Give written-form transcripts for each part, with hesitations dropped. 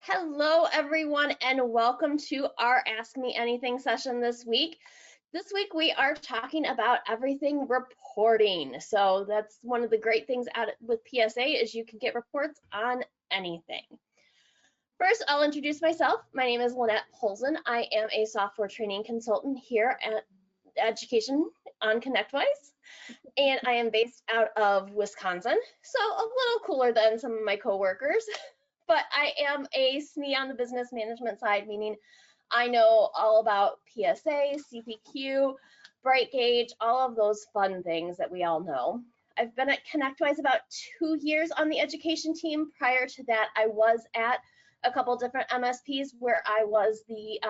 Hello, everyone, and welcome to our Ask Me Anything session this week. This week, we are talking about everything reporting. So that's one of the great things with PSA is you can get reports on anything. First, I'll introduce myself. My name is Lynette Polson. I am a software training consultant here at Education on ConnectWise, and I am based out of Wisconsin, so a little cooler than some of my coworkers. But I am a SME on the business management side, meaning I know all about PSA, CPQ, Bright Gauge, all of those fun things that we all know. I've been at ConnectWise about 2 years on the education team. Prior to that, I was at a couple different MSPs where I was the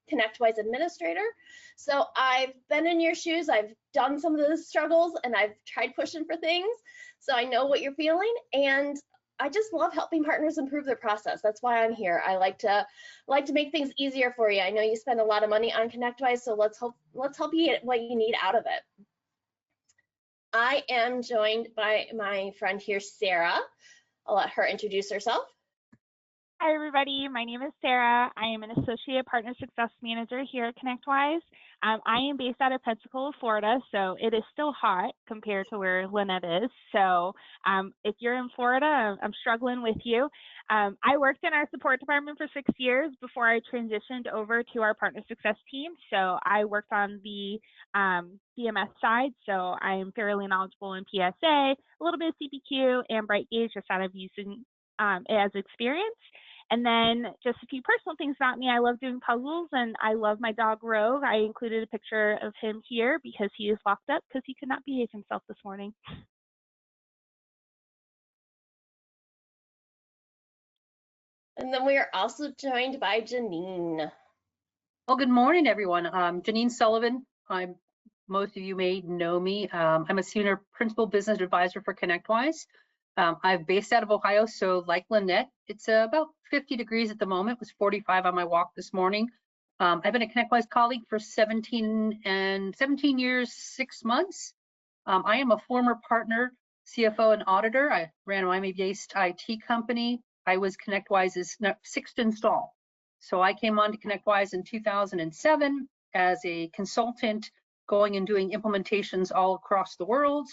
ConnectWise administrator. So I've been in your shoes, I've done some of the struggles, and I've tried pushing for things. So I know what you're feeling, and I just love helping partners improve their process. That's why I'm here. I like to make things easier for you. I know you spend a lot of money on ConnectWise, so let's help you get what you need out of it. I am joined by my friend here, Sarah. I'll let her introduce herself. Hi, everybody. My name is Sarah. I am an Associate Partner Success Manager here at ConnectWise. I am based out of Pensacola, Florida, so it is still hot compared to where Lynette is. So if you're in Florida, I'm struggling with you. I worked in our support department for 6 years before I transitioned over to our Partner Success team. So I worked on the DMS side, so I am fairly knowledgeable in PSA, a little bit of CPQ, and Bright Gauge, just out of using it as experience. And then just a few personal things about me. I love doing puzzles, and I love my dog Rogue. I included a picture of him here because he is locked up because he could not behave himself this morning. And then we are also joined by Janine. Well, good morning, everyone. Janine Sullivan. Most of you may know me. I'm a senior principal business advisor for ConnectWise. I'm based out of Ohio, so like Lynette, it's about 50 degrees at the moment. It was 45 on my walk this morning. I've been a ConnectWise colleague for 17 years, 6 months. I am a former partner, CFO, and auditor. I ran a Miami-based IT company. I was ConnectWise's 6th install. So I came on to ConnectWise in 2007 as a consultant, going and doing implementations all across the world.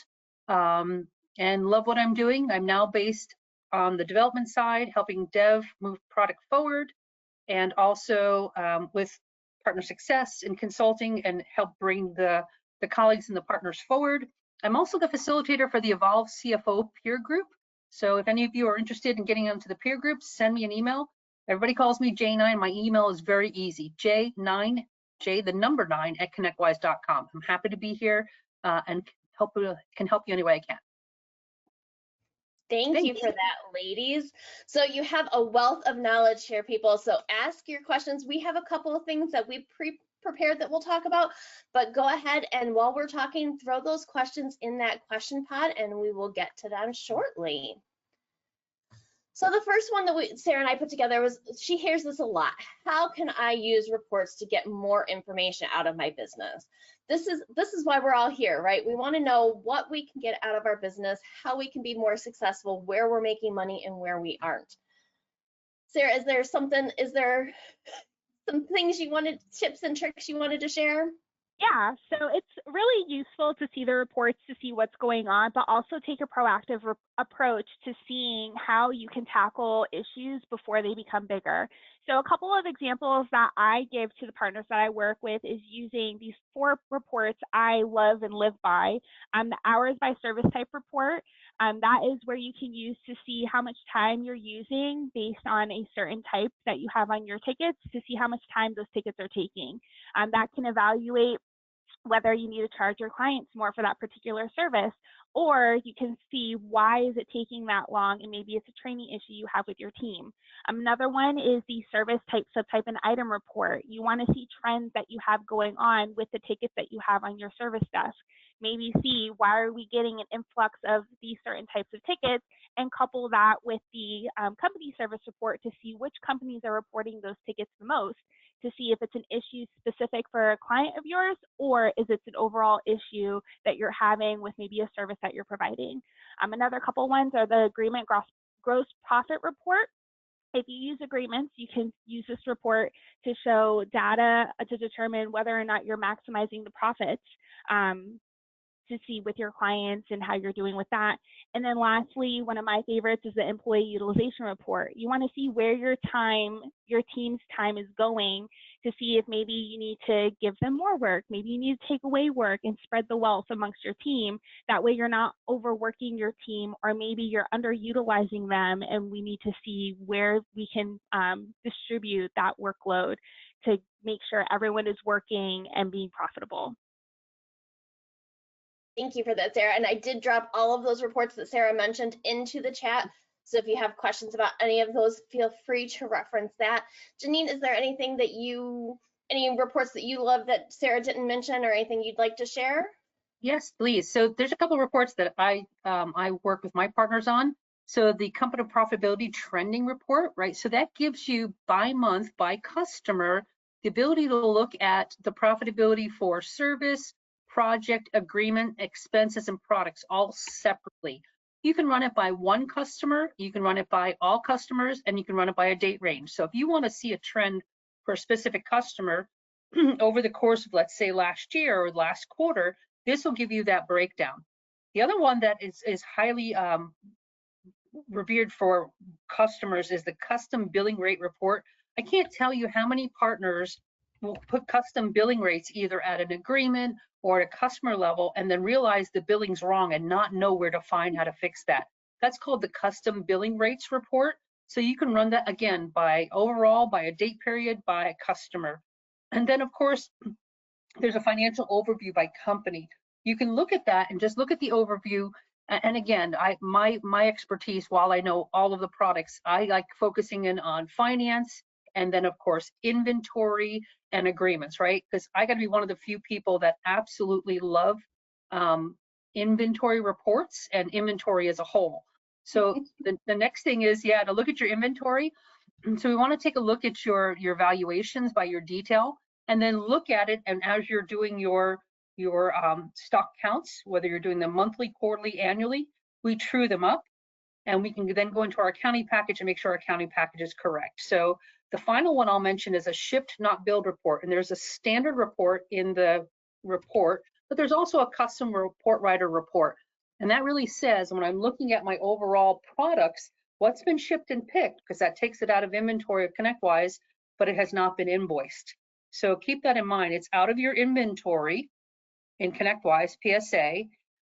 And love what I'm doing. I'm now based on the development side, helping dev move product forward, and also with partner success and consulting and help bring the colleagues and the partners forward. I'm also the facilitator for the Evolve CFO peer group. So if any of you are interested in getting onto the peer group, send me an email. Everybody calls me J9. My email is very easy, J9, the number 9 at connectwise.com. I'm happy to be here and can help you any way I can. Thank you for that, ladies. So you have a wealth of knowledge here, people. So ask your questions. We have a couple of things that we prepared that we'll talk about, but go ahead and while we're talking, throw those questions in that question pod and we will get to them shortly. So the first one that Sarah and I put together was, she hears this a lot. How can I use reports to get more information out of my business? This is why we're all here, right? We want to know what we can get out of our business, how we can be more successful, where we're making money and where we aren't. Sarah, is there some things you wanted, tips and tricks you wanted to share? Yeah, so it's really useful to see the reports to see what's going on, but also take a proactive approach to seeing how you can tackle issues before they become bigger. So a couple of examples that I give to the partners that I work with is using these 4 reports I love and live by. The hours by service type report. That is where you can use to see how much time you're using based on a certain type that you have on your tickets to see how much time those tickets are taking. That can evaluate whether you need to charge your clients more for that particular service, or you can see why is it taking that long, and maybe it's a training issue you have with your team. Another one is the service type, subtype, and item report. You want to see trends that you have going on with the tickets that you have on your service desk. Maybe see why are we getting an influx of these certain types of tickets, and couple that with the company service report to see which companies are reporting those tickets the most, to see if it's an issue specific for a client of yours, or is it an overall issue that you're having with maybe a service that you're providing. Another couple ones are the agreement gross profit report. If you use agreements, you can use this report to show data to determine whether or not you're maximizing the profits, to see with your clients and how you're doing with that. And then lastly, one of my favorites is the employee utilization report. You want to see where your team's time is going, to see if maybe you need to give them more work, maybe you need to take away work and spread the wealth amongst your team. That way you're not overworking your team, or maybe you're underutilizing them, and we need to see where we can distribute that workload to make sure everyone is working and being profitable. Thank you for that, Sarah. And I did drop all of those reports that Sarah mentioned into the chat. So if you have questions about any of those, feel free to reference that. Janine, is there anything that any reports that you love that Sarah didn't mention, or anything you'd like to share? Yes, please. So there's a couple of reports that I work with my partners on. So the company profitability trending report, right? So that gives you by month, by customer, the ability to look at the profitability for service, project, agreement, expenses, and products all separately. You can run it by one customer, you can run it by all customers, and you can run it by a date range. So if you want to see a trend for a specific customer over the course of, let's say, last year or last quarter, this will give you that breakdown. The other one that is highly revered for customers is the custom billing rate report. I can't tell you how many partners will put custom billing rates either at an agreement or at a customer level and then realize the billing's wrong and not know where to find how to fix that. That's called the custom billing rates report. So you can run that again by overall, by a date period, by a customer. And then of course, there's a financial overview by company. You can look at that and just look at the overview. And again, my expertise, while I know all of the products, I like focusing in on finance, and then of course inventory and agreements, right? Because I got to be one of the few people that absolutely love inventory reports and inventory as a whole. So the next thing is, yeah, to look at your inventory. So we want to take a look at your valuations by your detail, and then look at it. And as you're doing your stock counts, whether you're doing them monthly, quarterly, annually, we true them up, and we can then go into our accounting package and make sure our accounting package is correct. So the final one I'll mention is a shipped not billed report, and there's a standard report in the report, but there's also a custom report writer report, and that really says when I'm looking at my overall products, what's been shipped and picked, because that takes it out of inventory of ConnectWise, but it has not been invoiced. So keep that in mind. It's out of your inventory in ConnectWise PSA,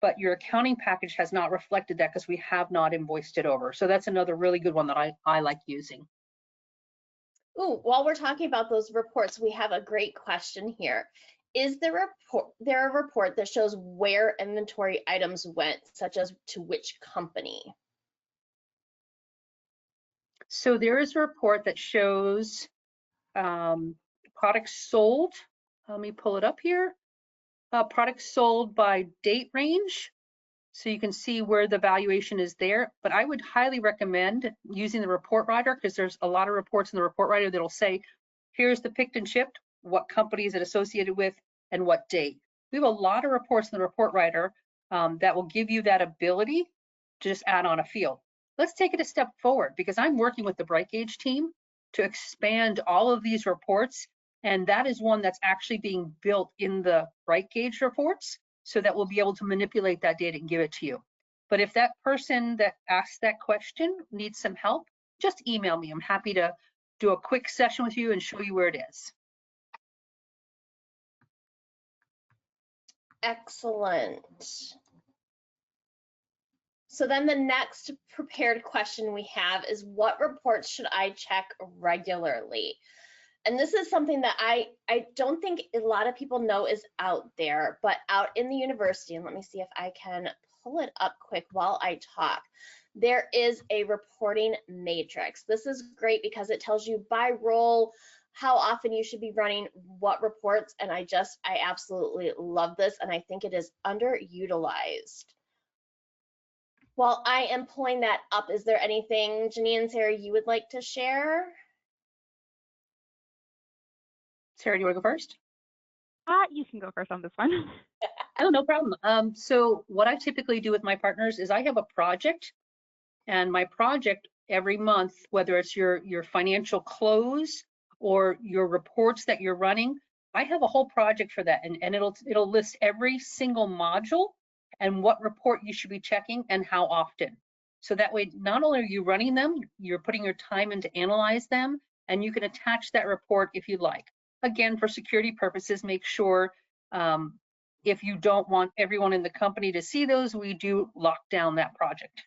but your accounting package has not reflected that because we have not invoiced it over. So that's another really good one that I like using. Ooh, while we're talking about those reports, we have a great question here. Is there a report that shows where inventory items went, such as to which company? So there is a report that shows products sold. Let me pull it up here. Products sold by date range. So you can see where the valuation is there. But I would highly recommend using the report writer, because there's a lot of reports in the report writer that'll say, here's the picked and shipped, what company is it associated with, and what date. We have a lot of reports in the report writer that will give you that ability to just add on a field. Let's take it a step forward, because I'm working with the BrightGauge team to expand all of these reports, and that is one that's actually being built in the BrightGauge reports, so that we'll be able to manipulate that data and give it to you. But if that person that asked that question needs some help, just email me. I'm happy to do a quick session with you and show you where it is. Excellent. So then the next prepared question we have is, what reports should I check regularly? And this is something that I don't think a lot of people know is out there, but out in the university, and let me see if I can pull it up quick while I talk, there is a reporting matrix. This is great because it tells you by role how often you should be running what reports, and I absolutely love this, and I think it is underutilized. While I am pulling that up, is there anything, Janine and Sarah, you would like to share? Sarah, do you want to go first? You can go first on this one. Oh, no problem. So what I typically do with my partners is I have a project, and my project every month, whether it's your financial close or your reports that you're running. I have a whole project for that, and it'll list every single module and what report you should be checking and how often. So that way, not only are you running them, you're putting your time in to analyze them, and you can attach that report if you like. Again, for security purposes, make sure if you don't want everyone in the company to see those, we do lock down that project.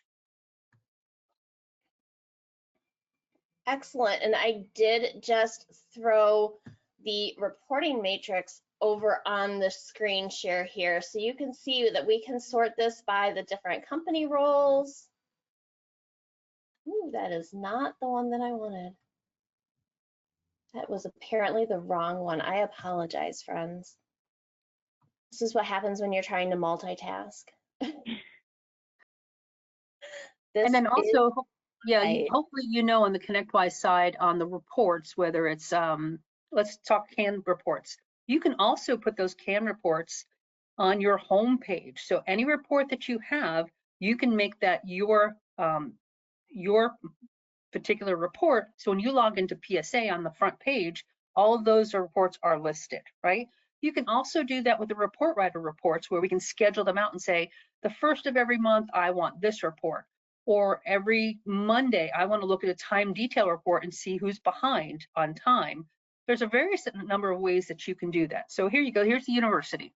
Excellent. And I did just throw the reporting matrix over on the screen share here. So you can see that we can sort this by the different company roles. Ooh, that is not the one that I wanted. That was apparently the wrong one. I apologize, friends. This is what happens when you're trying to multitask. And then also, yeah, right. hopefully you know on the ConnectWise side on the reports, whether it's, let's talk canned reports. You can also put those canned reports on your home page. So any report that you have, you can make that your particular report. So when you log into PSA on the front page, all of those reports are listed, right? You can also do that with the report writer reports where we can schedule them out and say, the first of every month, I want this report. Or every Monday, I want to look at a time detail report and see who's behind on time. There's a various number of ways that you can do that. So here you go, here's the university.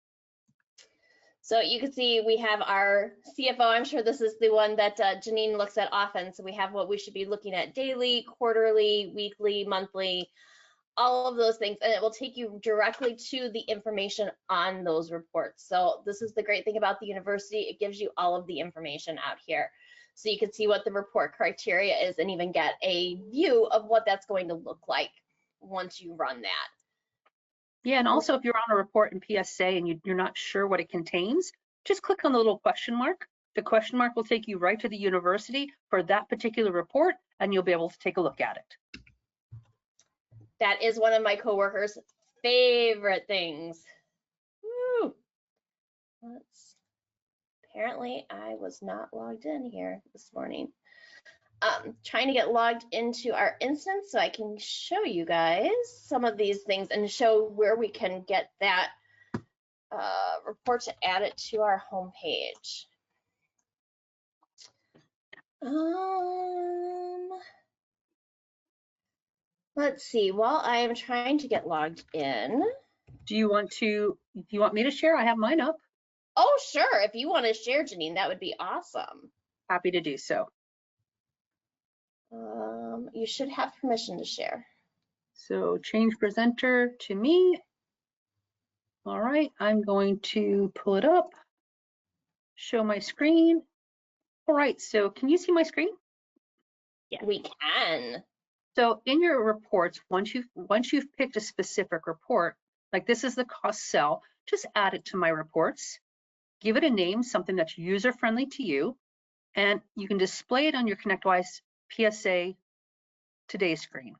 So you can see we have our CFO. I'm sure this is the one that Janine looks at often. So we have what we should be looking at daily, quarterly, weekly, monthly, all of those things. And it will take you directly to the information on those reports. So this is the great thing about the university. It gives you all of the information out here. So you can see what the report criteria is and even get a view of what that's going to look like once you run that. Yeah, and also if you're on a report in PSA and you're not sure what it contains, just click on the little question mark. The question mark will take you right to the university for that particular report, and you'll be able to take a look at it. That is one of my coworkers' favorite things. Woo. Apparently I was not logged in here this morning. Trying to get logged into our instance so I can show you guys some of these things and show where we can get that report to add it to our homepage. Let's see, while I am trying to get logged in. Do you want me to share? I have mine up. Oh, sure. If you want to share, Janine, that would be awesome. Happy to do so. You should have permission to share. So change presenter to me. All right, I'm going to pull it up, show my screen. All right, so can you see my screen? Yeah, we can. So in your reports, once you've picked a specific report, like this is the cost cell, just add it to my reports, give it a name, something that's user-friendly to you, and you can display it on your ConnectWise PSA Today screen.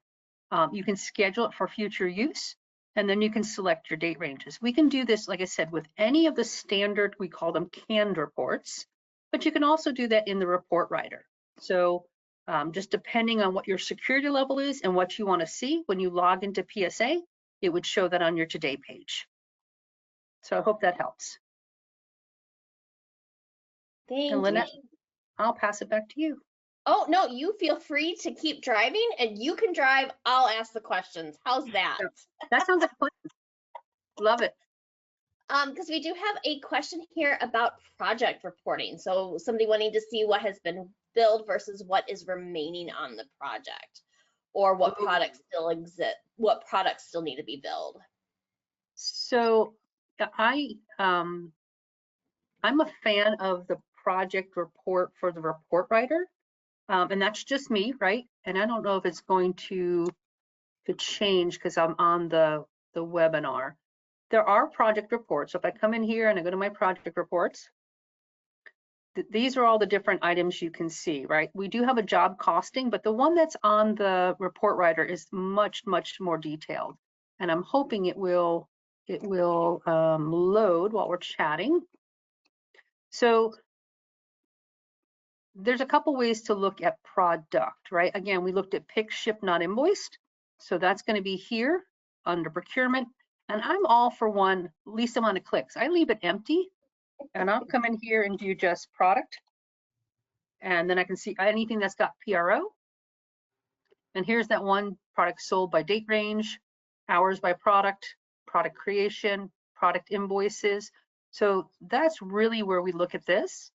You can schedule it for future use, and then you can select your date ranges. We can do this, like I said, with any of the standard, we call them canned reports, but you can also do that in the report writer. So just depending on what your security level is and what you want to see, when you log into PSA, it would show that on your Today page. So I hope that helps. Thank and Lynette, you. I'll pass it back to you. Oh, no, you feel free to keep driving and you can drive. I'll ask the questions. How's that? That sounds like a plan. Love it. Because we do have a question here about project reporting. So somebody wanting to see what has been billed versus what is remaining on the project, or what products still exist, what products still need to be billed. So I'm a fan of the project report for the report writer, and that's just me, right? And I don't know if it's going to change because I'm on the webinar. There are project reports. So if I come in here and I go to my project reports, these are all the different items you can see, right? We do have a job costing, but the one that's on the report writer is much, much more detailed. And I'm hoping it will load while we're chatting. So there's a couple ways to look at product, right? Again, we looked at pick, ship, not invoiced. So that's going to be here under procurement. And I'm all for one least amount of clicks. I leave it empty and I'll come in here and do just product. And then I can see anything that's got PRO. And here's that one: product sold by date range, hours by product, product creation, product invoices. So that's really where we look at this.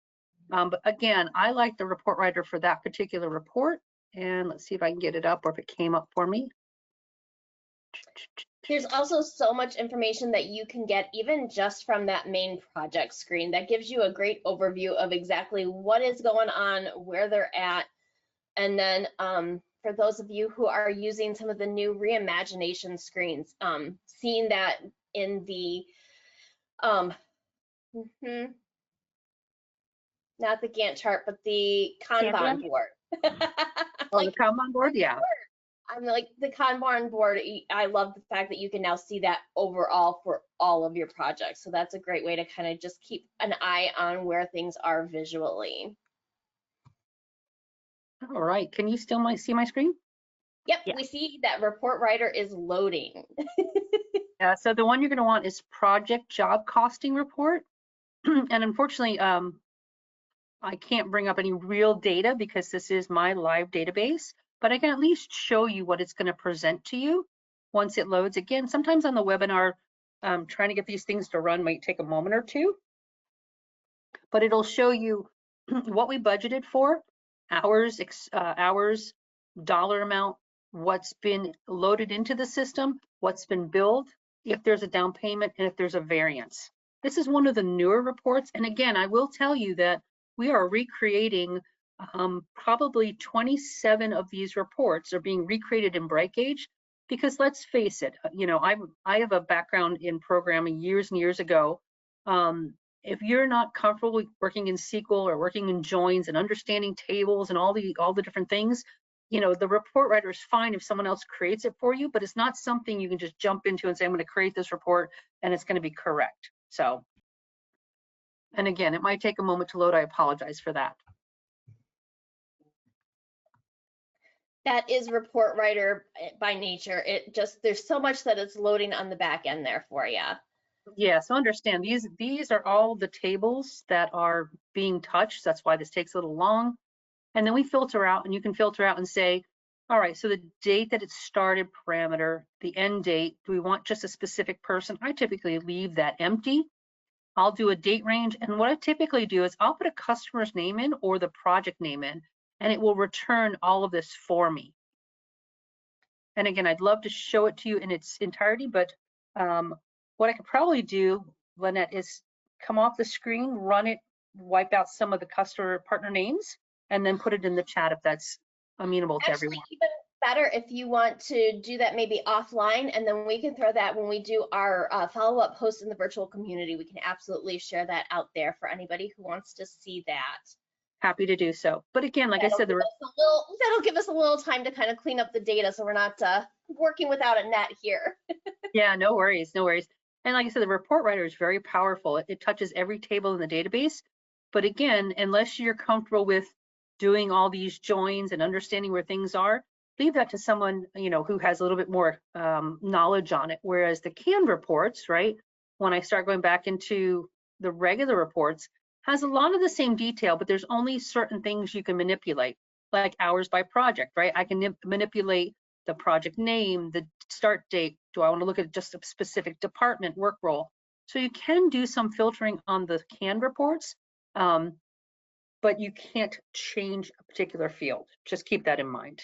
But again, I like the report writer for that particular report. And let's see if I can get it up or if it came up for me. There's also so much information that you can get even just from that main project screen that gives you a great overview of exactly what is going on, where they're at. And then for those of you who are using some of the new reimagination screens, seeing that in the, not the Gantt chart, but the Kanban board. Oh, the Kanban board, yeah. I'm like the Kanban board. I love the fact that you can now see that overall for all of your projects. So that's a great way to kind of just keep an eye on where things are visually. All right, can you still see my screen? Yep, yeah. We see that report writer is loading. Yeah, so the one you're going to want is project job costing report. And unfortunately, I can't bring up any real data because this is my live database, but I can at least show you what it's going to present to you once it loads. Again, sometimes on the webinar, trying to get these things to run might take a moment or two, but it'll show you what we budgeted for, hours, dollar amount, what's been loaded into the system, what's been billed, if there's a down payment, and if there's a variance. This is one of the newer reports. And again, I will tell you that we are recreating probably 27 of these reports are being recreated in BrightGauge, because let's face it, I have a background in programming years and years ago. If you're not comfortable working in SQL or working in joins and understanding tables and all the different things, the report writer is fine if someone else creates it for you, but it's not something you can just jump into and say, I'm going to create this report and it's going to be correct. So, and again, it might take a moment to load. I apologize for that. That is report writer by nature. There's so much that it's loading on the back end there for you. Yeah, so understand these are all the tables that are being touched. That's why this takes a little long. And then we filter out, and you can filter out and say, all right, so the date that it started parameter, the end date, do we want just a specific person? I typically leave that empty. I'll do a date range. And what I typically do is I'll put a customer's name in or the project name in, and it will return all of this for me. And again, I'd love to show it to you in its entirety, but what I could probably do, Lynette, is come off the screen, run it, wipe out some of the customer partner names, and then put it in the chat if that's amenable to everyone. Even better if you want to do that maybe offline, and then we can throw that when we do our follow-up post in the virtual community. We can absolutely share that out there for anybody who wants to see that. Happy to do so. But again, like I said, that'll give us a little time to kind of clean up the data so we're not working without a net here. Yeah, no worries, no worries. And like I said, the report writer is very powerful. It touches every table in the database. But again, unless you're comfortable with doing all these joins and understanding where things are, leave that to someone, who has a little bit more knowledge on it. Whereas the canned reports, right, when I start going back into the regular reports, has a lot of the same detail, but there's only certain things you can manipulate, like hours by project, right? I can manipulate the project name, the start date. Do I want to look at just a specific department, work role? So you can do some filtering on the canned reports, but you can't change a particular field. Just keep that in mind.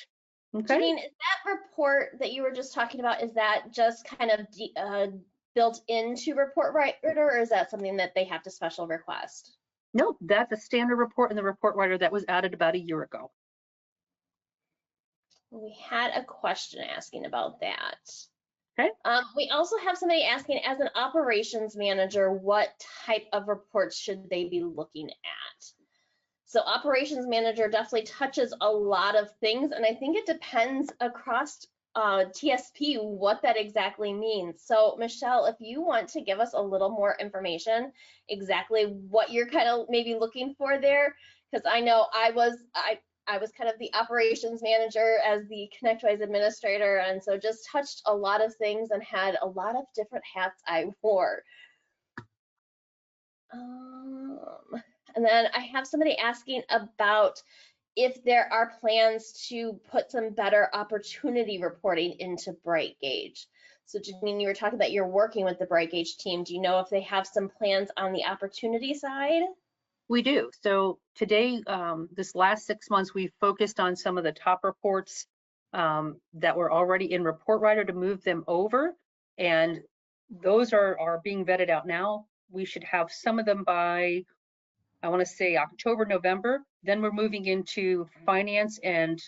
Okay. Janine, is that report that you were just talking about, is that just kind of built into report writer, or is that something that they have to special request? Nope, that's a standard report in the report writer that was added about a year ago. We had a question asking about that. Okay. We also have somebody asking, as an operations manager, what type of reports should they be looking at? So operations manager definitely touches a lot of things, and I think it depends across TSP what that exactly means. So Michelle, if you want to give us a little more information, exactly what you're kind of maybe looking for there, because I know I was kind of the operations manager as the ConnectWise administrator, and so just touched a lot of things and had a lot of different hats I wore. And then I have somebody asking about if there are plans to put some better opportunity reporting into BrightGauge. So Janine, you were talking that you're working with the BrightGauge team. Do you know if they have some plans on the opportunity side? We do. So today, this last 6 months, we focused on some of the top reports that were already in Report Writer to move them over. And those are being vetted out now. We should have some of them by, I want to say October, November. Then we're moving into finance and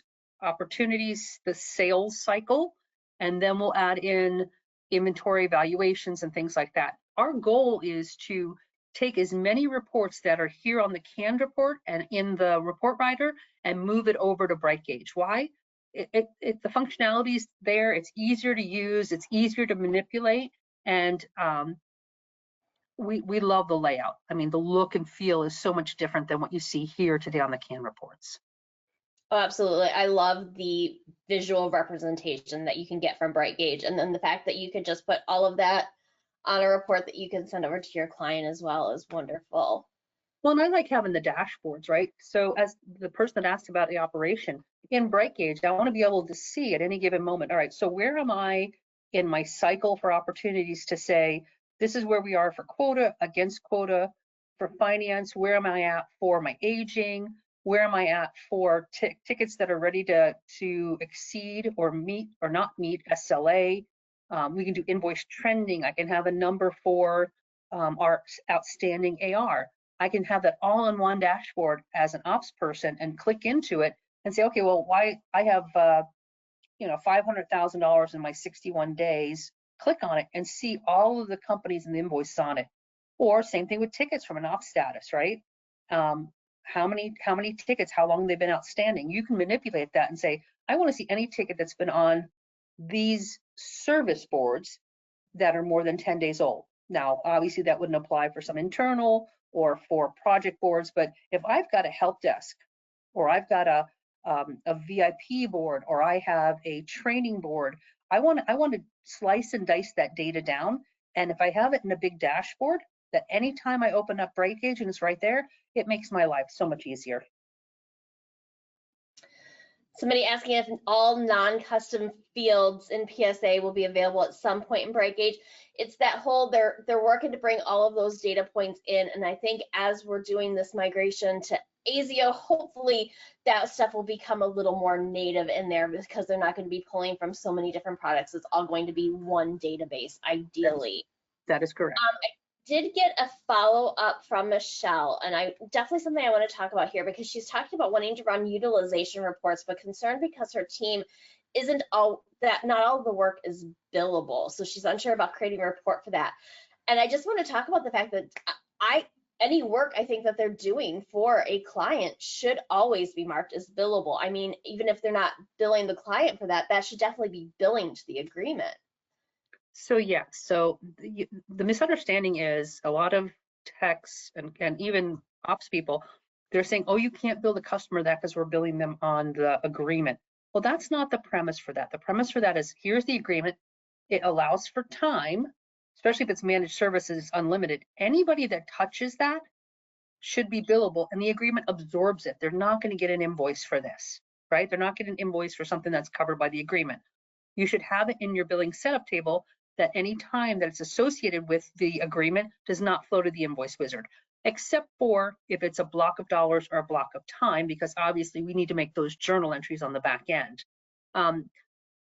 opportunities, the sales cycle, and then we'll add in inventory evaluations and things like that. Our goal is to take as many reports that are here on the canned report and in the report writer and move it over to BrightGauge. Why? The functionality is there. It's easier to use. It's easier to manipulate, and we love the layout. I mean, the look and feel is so much different than what you see here today on the canned reports. Oh, absolutely. I love the visual representation that you can get from BrightGauge, and then the fact that you can just put all of that on a report that you can send over to your client as well is wonderful. Well, and I like having the dashboards, right? So as the person that asked about the operation, in BrightGauge, I want to be able to see at any given moment, all right, so where am I in my cycle for opportunities to say, this is where we are for quota, against quota, for finance, where am I at for my aging, where am I at for tickets that are ready to exceed or meet or not meet SLA. We can do invoice trending. I can have a number for our outstanding AR. I can have that all in one dashboard as an ops person and click into it and say, okay, well, why I have $500,000 in my 61 days. Click on it and see all of the companies and the invoices on it. Or same thing with tickets from an ops status, right? How many tickets, how long they've been outstanding. You can manipulate that and say, I want to see any ticket that's been on these service boards that are more than 10 days old. Now, obviously that wouldn't apply for some internal or for project boards, but if I've got a help desk or I've got a VIP board or I have a training board, I want to slice and dice that data down. And if I have it in a big dashboard, that anytime I open up BrightGauge and it's right there, it makes my life so much easier. Somebody asking if all non-custom fields in PSA will be available at some point in BrightGauge. It's that whole, they're working to bring all of those data points in, and I think as we're doing this migration to ASIO, hopefully that stuff will become a little more native in there because they're not going to be pulling from so many different products. It's all going to be one database, ideally. That is correct. I did get a follow-up from Michelle, and definitely something I want to talk about here because she's talking about wanting to run utilization reports, but concerned because her team isn't not all the work is billable. So she's unsure about creating a report for that. And I just want to talk about the fact that any work I think that they're doing for a client should always be marked as billable. I mean, even if they're not billing the client for that, that should definitely be billing to the agreement. So yeah, so the misunderstanding is a lot of techs and even ops people, they're saying, oh, you can't bill the customer that because we're billing them on the agreement. Well, that's not the premise for that. The premise for that is, here's the agreement. It allows for time, especially if it's managed services unlimited. Anybody that touches that should be billable, and the agreement absorbs it. They're not going to get an invoice for this, right? They're not getting an invoice for something that's covered by the agreement. You should have it in your billing setup table that any time that it's associated with the agreement does not flow to the invoice wizard, except for if it's a block of dollars or a block of time, because obviously we need to make those journal entries on the back end.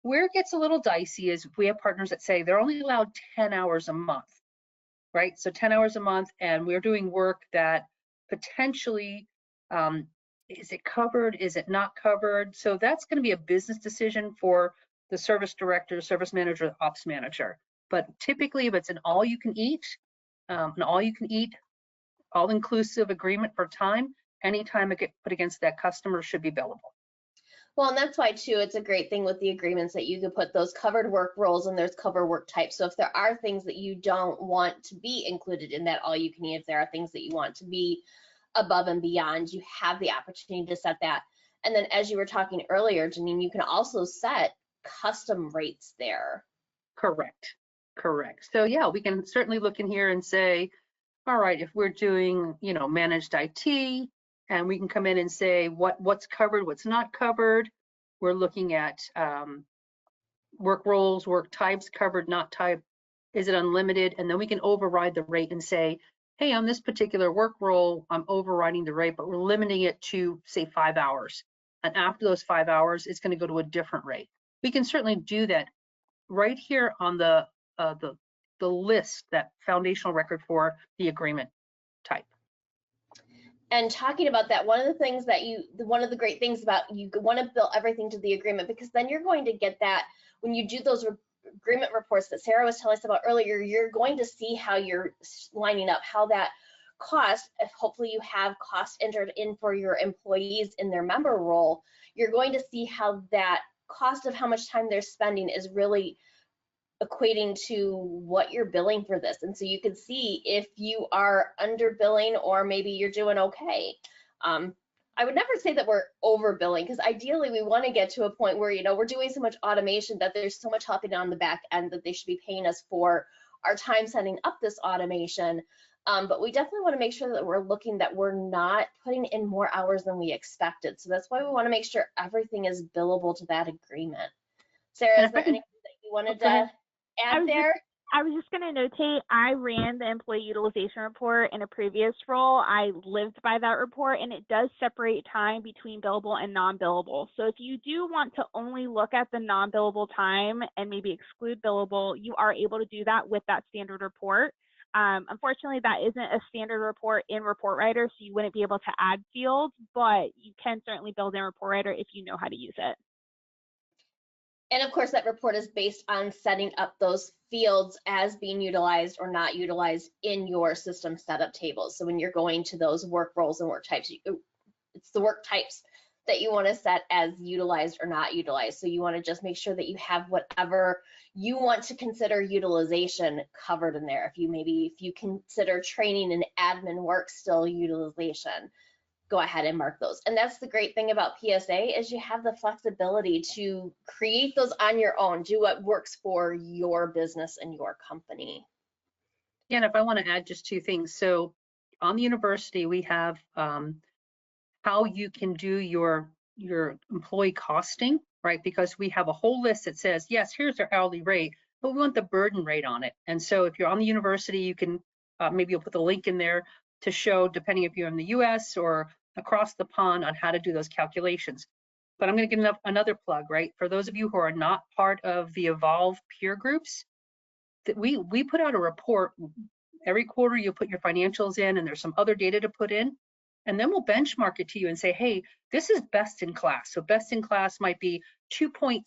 Where it gets a little dicey is we have partners that say they're only allowed 10 hours a month, right? So 10 hours a month, and we're doing work that potentially, is it covered? Is it not covered? So that's going to be a business decision for the service director, service manager, ops manager. But typically, if it's an all-you-can-eat, all-inclusive agreement for time, anytime it gets put against that customer should be billable. Well, and that's why too, it's a great thing with the agreements that you can put those covered work roles and there's cover work types. So if there are things that you don't want to be included in that all you can eat, if there are things that you want to be above and beyond, you have the opportunity to set that. And then as you were talking earlier, Janine, you can also set custom rates there. Correct. Correct. So yeah, we can certainly look in here and say, all right, if we're doing, managed IT, and we can come in and say what's covered, what's not covered. We're looking at work roles, work types, covered, not type. Is it unlimited? And then we can override the rate and say, hey, on this particular work role, I'm overriding the rate, but we're limiting it to, say, 5 hours. And after those 5 hours, it's going to go to a different rate. We can certainly do that right here on the list, that foundational record for the agreement type. And talking about that, one of the great things about you want to build everything to the agreement, because then you're going to get that when you do those agreement reports that Sarah was telling us about earlier, you're going to see how you're lining up, how that cost, if hopefully you have cost entered in for your employees in their member role, you're going to see how that cost of how much time they're spending is really equating to what you're billing for this. And so you can see if you are under billing or maybe you're doing okay. I would never say that we're over billing, because ideally we want to get to a point where, we're doing so much automation that there's so much helping on the back end that they should be paying us for our time setting up this automation. But we definitely want to make sure that we're looking that we're not putting in more hours than we expected. So that's why we want to make sure everything is billable to that agreement. Sarah, is there anything that you wanted to add there? I was just going to notate, I ran the employee utilization report in a previous role. I lived by that report, and it does separate time between billable and non-billable. So if you do want to only look at the non-billable time and maybe exclude billable, you are able to do that with that standard report. Unfortunately, that isn't a standard report in Report Writer, so you wouldn't be able to add fields, but you can certainly build in Report Writer if you know how to use it. And of course, that report is based on setting up those fields as being utilized or not utilized in your system setup tables. So when you're going to those work roles and work types, it's the work types that you want to set as utilized or not utilized. So you want to just make sure that you have whatever you want to consider utilization covered in there. If you consider training and admin work still utilization, go ahead and mark those. And that's the great thing about PSA, is you have the flexibility to create those on your own, do what works for your business and your company. Yeah, and if I want to add just two things. So on the university, we have how you can do your employee costing, right? Because we have a whole list that says, yes, here's our hourly rate, but we want the burden rate on it. And so if you're on the university, you can maybe you'll put the link in there to show, depending if you're in the US or across the pond, on how to do those calculations. But I'm going to give another plug, right? For those of you who are not part of the Evolve peer groups, that we put out a report every quarter. You put your financials in, and there's some other data to put in, and then we'll benchmark it to you and say, hey, this is best in class. So best in class might be 2.6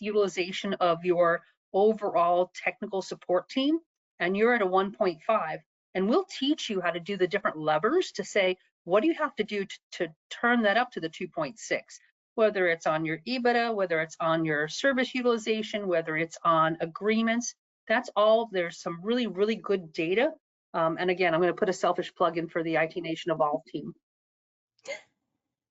utilization of your overall technical support team, and you're at a 1.5. And we'll teach you how to do the different levers to say, what do you have to do to turn that up to the 2.6? Whether it's on your EBITDA, whether it's on your service utilization, whether it's on agreements, that's all. There's some really, really good data. And again, I'm going to put a selfish plug in for the IT Nation Evolve team.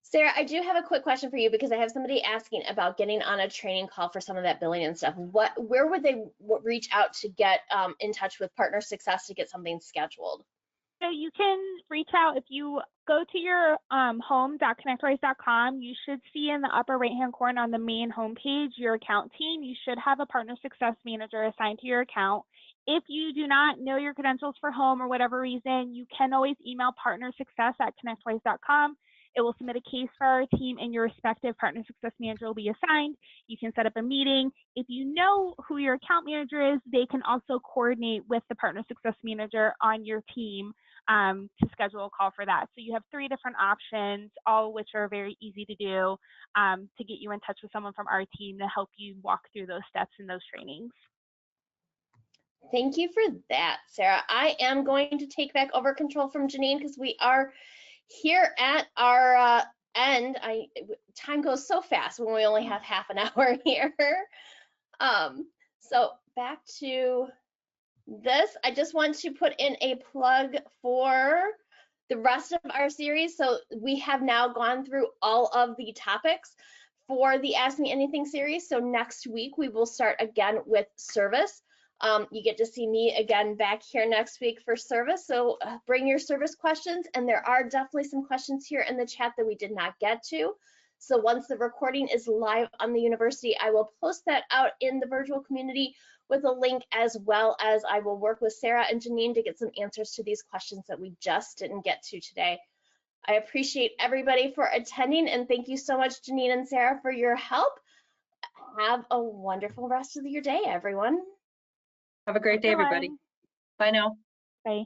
Sarah, I do have a quick question for you, because I have somebody asking about getting on a training call for some of that billing and stuff. Where would they reach out to get in touch with Partner Success to get something scheduled? So you can reach out if you go to your home.connectwise.com. You should see in the upper right-hand corner on the main homepage your account team. You should have a Partner Success Manager assigned to your account. If you do not know your credentials for home or whatever reason, you can always email partnersuccess@connectwise.com. It will submit a case for our team, and your respective Partner Success Manager will be assigned. You can set up a meeting. If you know who your account manager is, they can also coordinate with the Partner Success Manager on your team to schedule a call for that. So you have 3 different options, all of which are very easy to do, to get you in touch with someone from our team to help you walk through those steps in those trainings. Thank you for that, Sarah. I am going to take back over control from Janine, because we are here at our end. Time goes so fast when we only have half an hour here. So back to this. I just want to put in a plug for the rest of our series. So we have now gone through all of the topics for the Ask Me Anything series. So next week we will start again with service. You get to see me again back here next week for service. So bring your service questions, and there are definitely some questions here in the chat that we did not get to. So once the recording is live on the university, I will post that out in the virtual community with a link, as well as I will work with Sarah and Janine to get some answers to these questions that we just didn't get to today. I appreciate everybody for attending, and thank you so much, Janine and Sarah, for your help. Have a wonderful rest of your day, everyone. Have a great day, everybody. Bye now. Bye.